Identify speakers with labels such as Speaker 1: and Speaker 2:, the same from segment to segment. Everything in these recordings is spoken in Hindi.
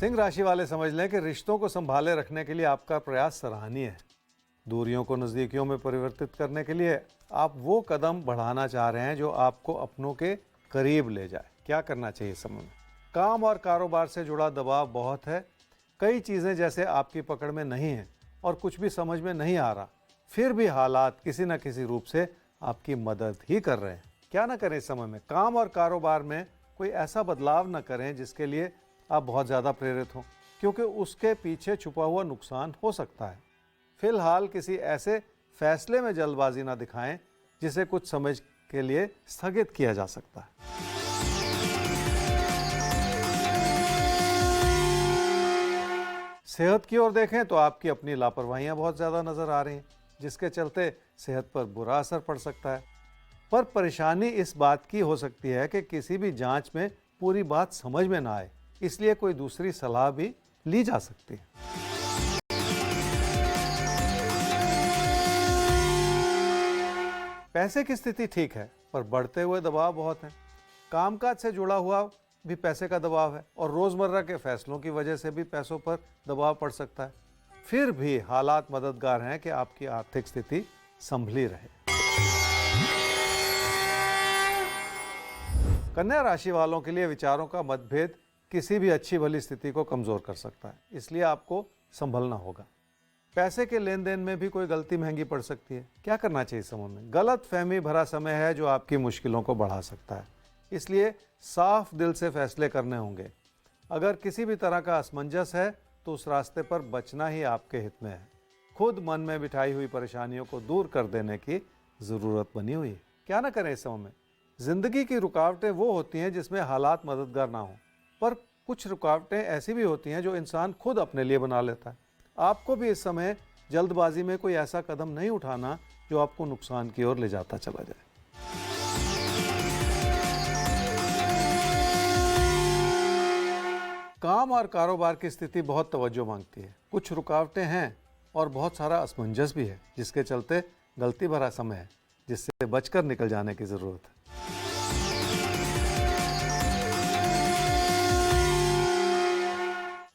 Speaker 1: सिंह राशि वाले समझ लें कि रिश्तों को संभाले रखने के लिए आपका प्रयास सराहनीय है। दूरियों को नज़दीकियों में परिवर्तित करने के लिए आप वो कदम बढ़ाना चाह रहे हैं जो आपको अपनों के करीब ले जाए। क्या करना चाहिए इस समय में? काम और कारोबार से जुड़ा दबाव बहुत है। कई चीज़ें जैसे आपकी पकड़ में नहीं हैं और कुछ भी समझ में नहीं आ रहा, फिर भी हालात किसी न किसी रूप से आपकी मदद ही कर रहे हैं। क्या ना करें इस समय में? काम और कारोबार में कोई ऐसा बदलाव न करें जिसके लिए आप बहुत ज़्यादा प्रेरित हों, क्योंकि उसके पीछे छुपा हुआ नुकसान हो सकता है। फिलहाल किसी ऐसे फैसले में जल्दबाजी ना दिखाएं जिसे कुछ समय के लिए स्थगित किया जा सकता है। सेहत की ओर देखें तो आपकी अपनी लापरवाहियां बहुत ज़्यादा नज़र आ रही हैं, जिसके चलते सेहत पर बुरा असर पड़ सकता है। पर परेशानी इस बात की हो सकती है कि किसी भी जांच में पूरी बात समझ में ना आए, इसलिए कोई दूसरी सलाह भी ली जा सकती है। पैसे की स्थिति ठीक है, पर बढ़ते हुए दबाव बहुत है। कामकाज से जुड़ा हुआ भी पैसे का दबाव है और रोज़मर्रा के फैसलों की वजह से भी पैसों पर दबाव पड़ सकता है। फिर भी हालात मददगार हैं कि आपकी आर्थिक स्थिति संभली रहे। कन्या राशि वालों के लिए विचारों का मतभेद किसी भी अच्छी भली स्थिति को कमज़ोर कर सकता है, इसलिए आपको संभलना होगा। पैसे के लेन देन में भी कोई गलती महंगी पड़ सकती है। क्या करना चाहिए इस समय में? गलत फहमी भरा समय है जो आपकी मुश्किलों को बढ़ा सकता है, इसलिए साफ दिल से फैसले करने होंगे। अगर किसी भी तरह का असमंजस है तो उस रास्ते पर बचना ही आपके हित में है। खुद मन में बिठाई हुई परेशानियों को दूर कर देने की ज़रूरत बनी हुई है। क्या ना करें इस समय में? ज़िंदगी की रुकावटें वो होती हैं जिसमें हालात मददगार ना हों, पर कुछ रुकावटें ऐसी भी होती हैं जो इंसान खुद अपने लिए बना लेता है। आपको भी इस समय जल्दबाजी में कोई ऐसा कदम नहीं उठाना जो आपको नुकसान की ओर ले जाता चला जाए। काम और कारोबार की स्थिति बहुत तवज्जो मांगती है। कुछ रुकावटें हैं और बहुत सारा असमंजस भी है, जिसके चलते गलती भरा समय है जिससे बचकर निकल जाने की जरूरत है।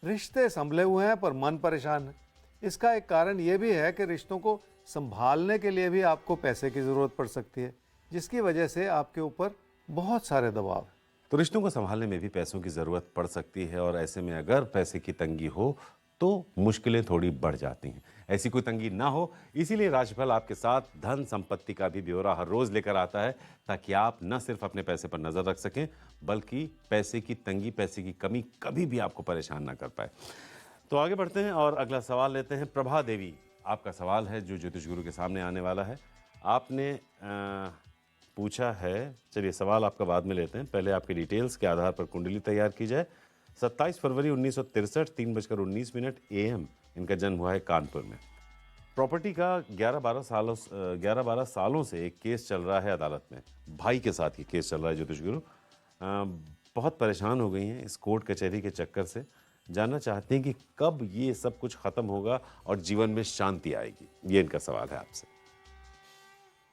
Speaker 1: रिश्ते संभले हुए हैं पर मन परेशान है। इसका एक कारण यह भी है कि रिश्तों को संभालने के लिए भी आपको पैसे की जरूरत पड़ सकती है, जिसकी वजह से आपके ऊपर बहुत सारे दबाव है।
Speaker 2: तो रिश्तों को संभालने में भी पैसों की ज़रूरत पड़ सकती है और ऐसे में अगर पैसे की तंगी हो तो मुश्किलें थोड़ी बढ़ जाती हैं। ऐसी कोई तंगी ना हो, इसीलिए राशिफल आपके साथ धन संपत्ति का भी ब्यौरा हर रोज़ लेकर आता है, ताकि आप न सिर्फ अपने पैसे पर नज़र रख सकें, बल्कि पैसे की तंगी, पैसे की कमी कभी भी आपको परेशान ना कर पाए। तो आगे बढ़ते हैं और अगला सवाल लेते हैं। प्रभा देवी, आपका सवाल है जो ज्योतिष गुरु के सामने आने वाला है। आपने पूछा है, चलिए सवाल आपका बाद में लेते हैं, पहले आपके डिटेल्स के आधार पर कुंडली तैयार की जाए। 27 फरवरी 1963 3:19 AM इनका जन्म हुआ है कानपुर में। प्रॉपर्टी का 11-12 सालों से एक केस चल रहा है अदालत में। भाई के साथ ये केस चल रहा है ज्योतिष गुरु। बहुत परेशान हो गई हैं इस कोर्ट कचहरी के चक्कर से। जानना चाहते हैं कि कब ये सब कुछ खत्म होगा और जीवन में शांति आएगी। ये इनका सवाल है आपसे।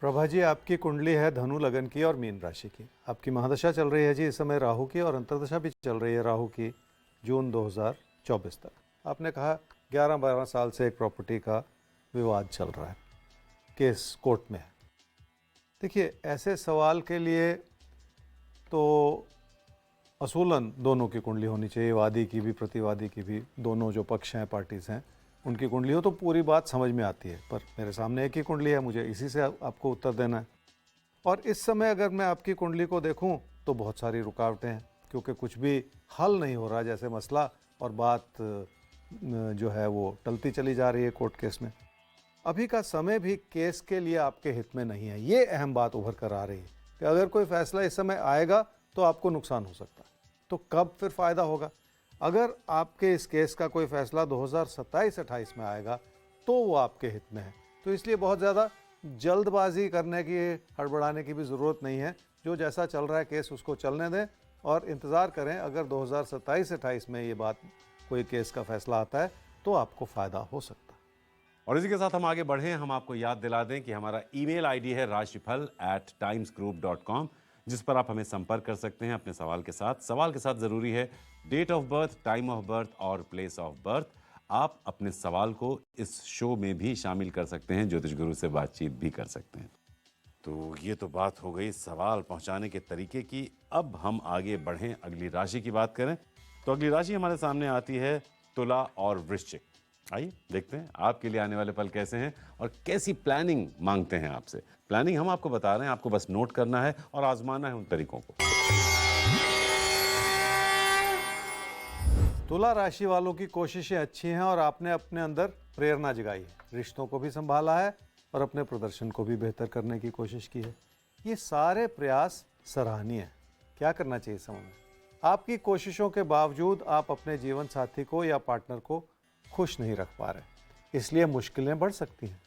Speaker 1: प्रभा जी, आपकी कुंडली है धनु लगन की और मीन राशि की। आपकी महादशा चल रही है जी इस समय राहु की, और अंतर्दशा भी चल रही है राहु की जून 2024 तक। आपने कहा 11-12 साल से एक प्रॉपर्टी का विवाद चल रहा है, केस कोर्ट में है। देखिए, ऐसे सवाल के लिए तो असूलन दोनों की कुंडली होनी चाहिए, वादी की भी प्रतिवादी की भी। दोनों जो पक्ष हैं, पार्टीज़ हैं, उनकी कुंडली हो तो पूरी बात समझ में आती है। पर मेरे सामने एक ही कुंडली है, मुझे इसी से आपको उत्तर देना है। और इस समय अगर मैं आपकी कुंडली को देखूं तो बहुत सारी रुकावटें हैं, क्योंकि कुछ भी हल नहीं हो रहा जैसे मसला, और बात जो है वो टलती चली जा रही है कोर्ट केस में। अभी का समय भी केस के लिए आपके हित में नहीं है। ये अहम बात उभर कर आ रही है कि अगर कोई फैसला इस समय आएगा तो आपको नुकसान हो सकता है। तो कब फिर फ़ायदा होगा? अगर आपके इस केस का कोई फैसला 2027-28 में आएगा तो वो आपके हित में है। तो इसलिए बहुत ज़्यादा जल्दबाजी करने की, हड़बड़ाने की भी ज़रूरत नहीं है। जो जैसा चल रहा है केस उसको चलने दें और इंतज़ार करें। अगर 2027-28 में ये बात, कोई केस का फैसला आता है तो आपको फ़ायदा हो सकता है।
Speaker 2: और इसी के साथ हम आगे बढ़ें। हम आपको याद दिला दें कि हमारा ईमेल आईडी है rashifal@timesgroup.com। जिस पर आप हमें संपर्क कर सकते हैं अपने सवाल के साथ। सवाल के साथ ज़रूरी है date of birth, time of birth और प्लेस ऑफ बर्थ। आप अपने सवाल को इस शो में भी शामिल कर सकते हैं, ज्योतिष गुरु से बातचीत भी कर सकते हैं। तो ये तो बात हो गई सवाल पहुंचाने के तरीके की। अब हम आगे बढ़ें, अगली राशि की बात करें। तो अगली राशि हमारे सामने आती है तुला और वृश्चिक। आइए देखते हैं आपके लिए आने वाले पल कैसे हैं और कैसी प्लानिंग मांगते हैं आपसे। प्लानिंग हम आपको बता रहे हैं, आपको बस नोट करना है और आजमाना है उन तरीकों को।
Speaker 1: तुला राशि वालों की कोशिशें अच्छी हैं और आपने अपने अंदर प्रेरणा जगाई है, रिश्तों को भी संभाला है और अपने प्रदर्शन को भी बेहतर करने की कोशिश की है। ये सारे प्रयास सराहनीय हैं। क्या करना चाहिए समय में? आपकी कोशिशों के बावजूद आप अपने जीवन साथी को या पार्टनर को खुश नहीं रख पा रहे, इसलिए मुश्किलें बढ़ सकती हैं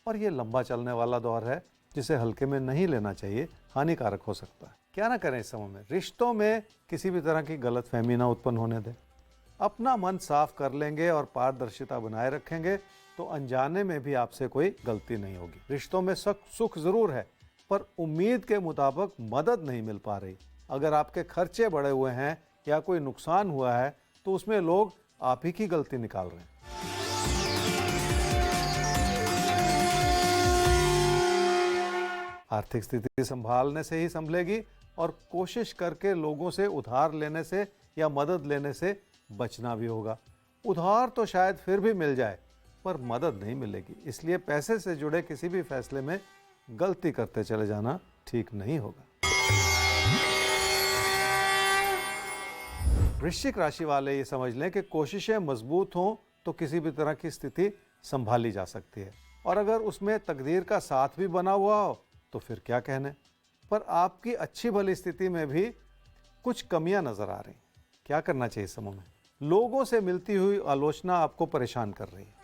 Speaker 1: और ये लंबा चलने वाला दौर है जिसे हल्के में नहीं लेना चाहिए, हानिकारक हो सकता है। क्या ना करें इस समय में? रिश्तों में किसी भी तरह की गलतफहमी ना उत्पन्न होने दें। अपना मन साफ कर लेंगे और पारदर्शिता बनाए रखेंगे तो अनजाने में भी आपसे कोई गलती नहीं होगी। रिश्तों में सुख जरूर है पर उम्मीद के मुताबिक मदद नहीं मिल पा रही। अगर आपके खर्चे बढ़े हुए हैं या कोई नुकसान हुआ है तो उसमें लोग आप ही की गलती निकाल रहे हैं। आर्थिक स्थिति संभालने से ही संभलेगी और कोशिश करके लोगों से उधार लेने से या मदद लेने से बचना भी होगा। उधार तो शायद फिर भी मिल जाए पर मदद नहीं मिलेगी, इसलिए पैसे से जुड़े किसी भी फैसले में गलती करते चले जाना ठीक नहीं होगा। वृश्चिक राशि वाले ये समझ लें कि कोशिशें मजबूत हों तो किसी भी तरह की स्थिति संभाली जा सकती है और अगर उसमें तकदीर का साथ भी बना हुआ हो तो फिर क्या कहने। पर आपकी अच्छी भली स्थिति में भी कुछ कमियां नजर आ रही। क्या करना चाहिए इस समय में? लोगों से मिलती हुई आलोचना आपको परेशान कर रही है।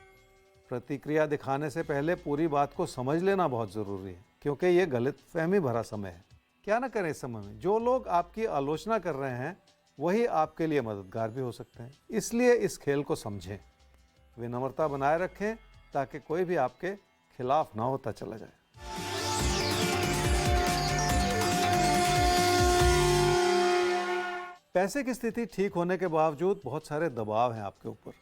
Speaker 1: प्रतिक्रिया दिखाने से पहले पूरी बात को समझ लेना बहुत ज़रूरी है क्योंकि ये गलतफहमी भरा समय है। क्या ना करें इस समय में? जो लोग आपकी आलोचना कर रहे हैं वही आपके लिए मददगार भी हो सकते हैं, इसलिए इस खेल को समझें। विनम्रता बनाए रखें ताकि कोई भी आपके खिलाफ ना होता चला जाए। पैसे की स्थिति ठीक होने के बावजूद बहुत सारे दबाव हैं आपके ऊपर।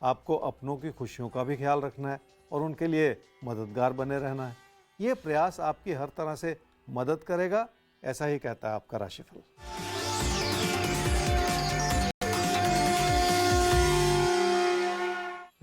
Speaker 1: आपको अपनों की खुशियों का भी ख्याल रखना है और उनके लिए मददगार बने रहना है। ये प्रयास आपकी हर तरह से मदद करेगा, ऐसा ही कहता है आपका राशिफल।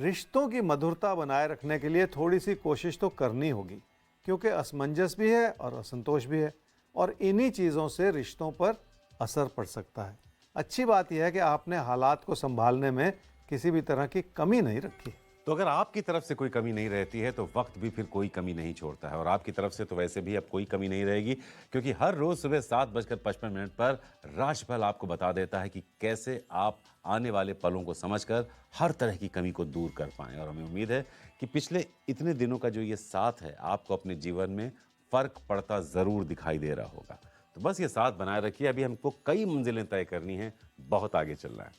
Speaker 1: रिश्तों की मधुरता बनाए रखने के लिए थोड़ी सी कोशिश तो करनी होगी क्योंकि असमंजस भी है और असंतोष भी है और इन्हीं चीज़ों से रिश्तों पर असर पड़ सकता है। अच्छी बात यह है कि आपने हालात को संभालने में किसी भी तरह की कमी नहीं रखी।
Speaker 2: तो अगर आपकी तरफ से कोई कमी नहीं रहती है तो वक्त भी फिर कोई कमी नहीं छोड़ता है और आपकी तरफ से तो वैसे भी अब कोई कमी नहीं रहेगी क्योंकि हर रोज सुबह 7:55 पर राशिफल आपको बता देता है कि कैसे आप आने वाले पलों को समझकर हर तरह की कमी को दूर कर पाएं। और हमें उम्मीद है कि पिछले इतने दिनों का जो ये साथ है आपको अपने जीवन में फर्क पड़ता जरूर दिखाई दे रहा होगा। तो बस ये साथ बनाए रखिए, अभी हमको कई मंजिलें तय करनी हैं, बहुत आगे चलना है।